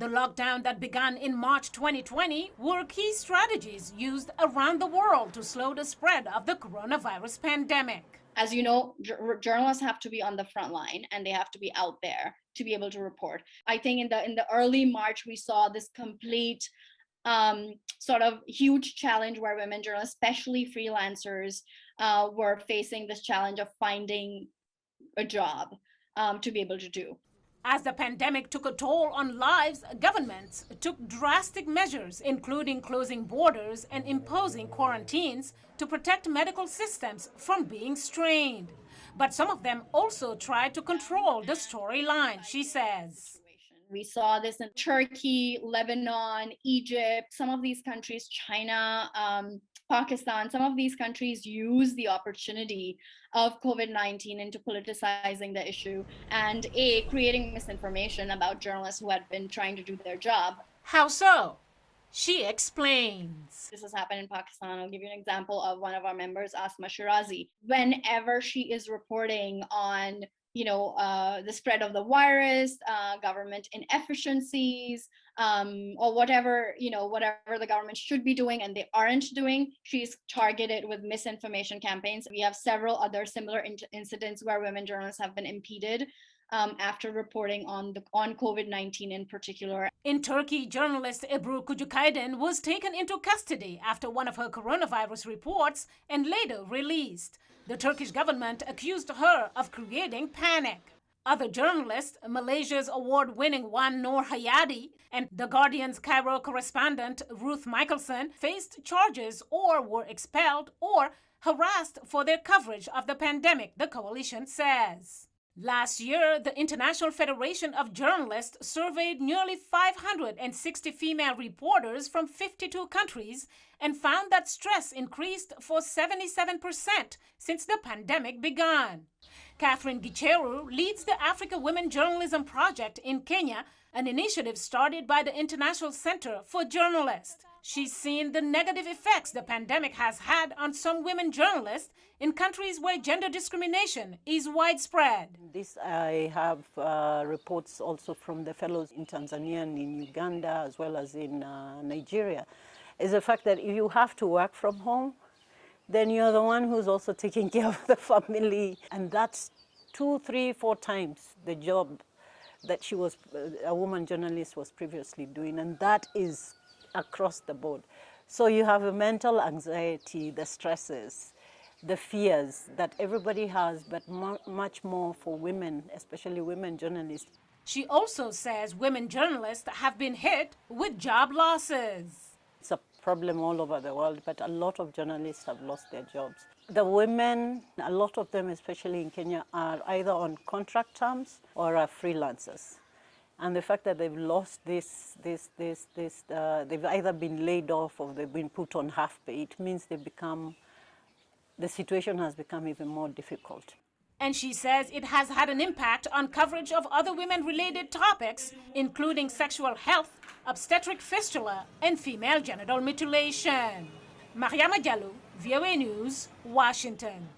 The lockdown that began in March 2020 were key strategies used around the world to slow the spread of the coronavirus pandemic. As you know, journalists have to be on the front line and they have to be out there to be able to report. I think in the early March, we saw this complete sort of huge challenge where women journalists, especially freelancers, were facing this challenge of finding a job to be able to do. As the pandemic took a toll on lives, governments took drastic measures, including closing borders and imposing quarantines to protect medical systems from being strained. But some of them also tried to control the storyline, she says. We saw this in Turkey, Lebanon, Egypt, some of these countries, China, Pakistan, some of these countries use the opportunity of COVID-19 into politicizing the issue and creating misinformation about journalists who had been trying to do their job. How so? She explains. This has happened in Pakistan. I'll give you an example of one of our members, Asma Shirazi. Whenever she is reporting on the spread of the virus, government inefficiencies, or whatever the government should be doing and they aren't doing, she's targeted with misinformation campaigns. We have several other similar incidents where women journalists have been impeded after reporting on COVID-19 in particular. In Turkey, journalist Ebru Kucukaydin was taken into custody after one of her coronavirus reports and later released. The Turkish government accused her of creating panic. Other journalists, Malaysia's award-winning Wan Noor Hayati and The Guardian's Cairo correspondent Ruth Michelson, faced charges or were expelled or harassed for their coverage of the pandemic, the coalition says. Last year, the International Federation of Journalists surveyed nearly 560 female reporters from 52 countries and found that stress increased for 77% since the pandemic began. Catherine Gicheru leads the Africa Women Journalism Project in Kenya, an initiative started by the International Center for Journalists. She's seen the negative effects the pandemic has had on some women journalists in countries where gender discrimination is widespread. This I have reports also from the fellows in Tanzania and in Uganda as well as in Nigeria, is the fact that if you have to work from home, then you're the one who's also taking care of the family. And that's 2, 3, 4 times the job that a woman journalist was previously doing, and that is across the board. So you have a mental anxiety, the stresses, the fears that everybody has, but much more for women, especially women journalists. She also says women journalists have been hit with job losses. It's a problem all over the world, but a lot of journalists have lost their jobs. The women, a lot of them, especially in Kenya, are either on contract terms or are freelancers. And the fact that they've lost they've either been laid off or they've been put on half pay, it means the situation has become even more difficult. And she says it has had an impact on coverage of other women-related topics, including sexual health, obstetric fistula, and female genital mutilation. Mariama Diallo, VOA News, Washington.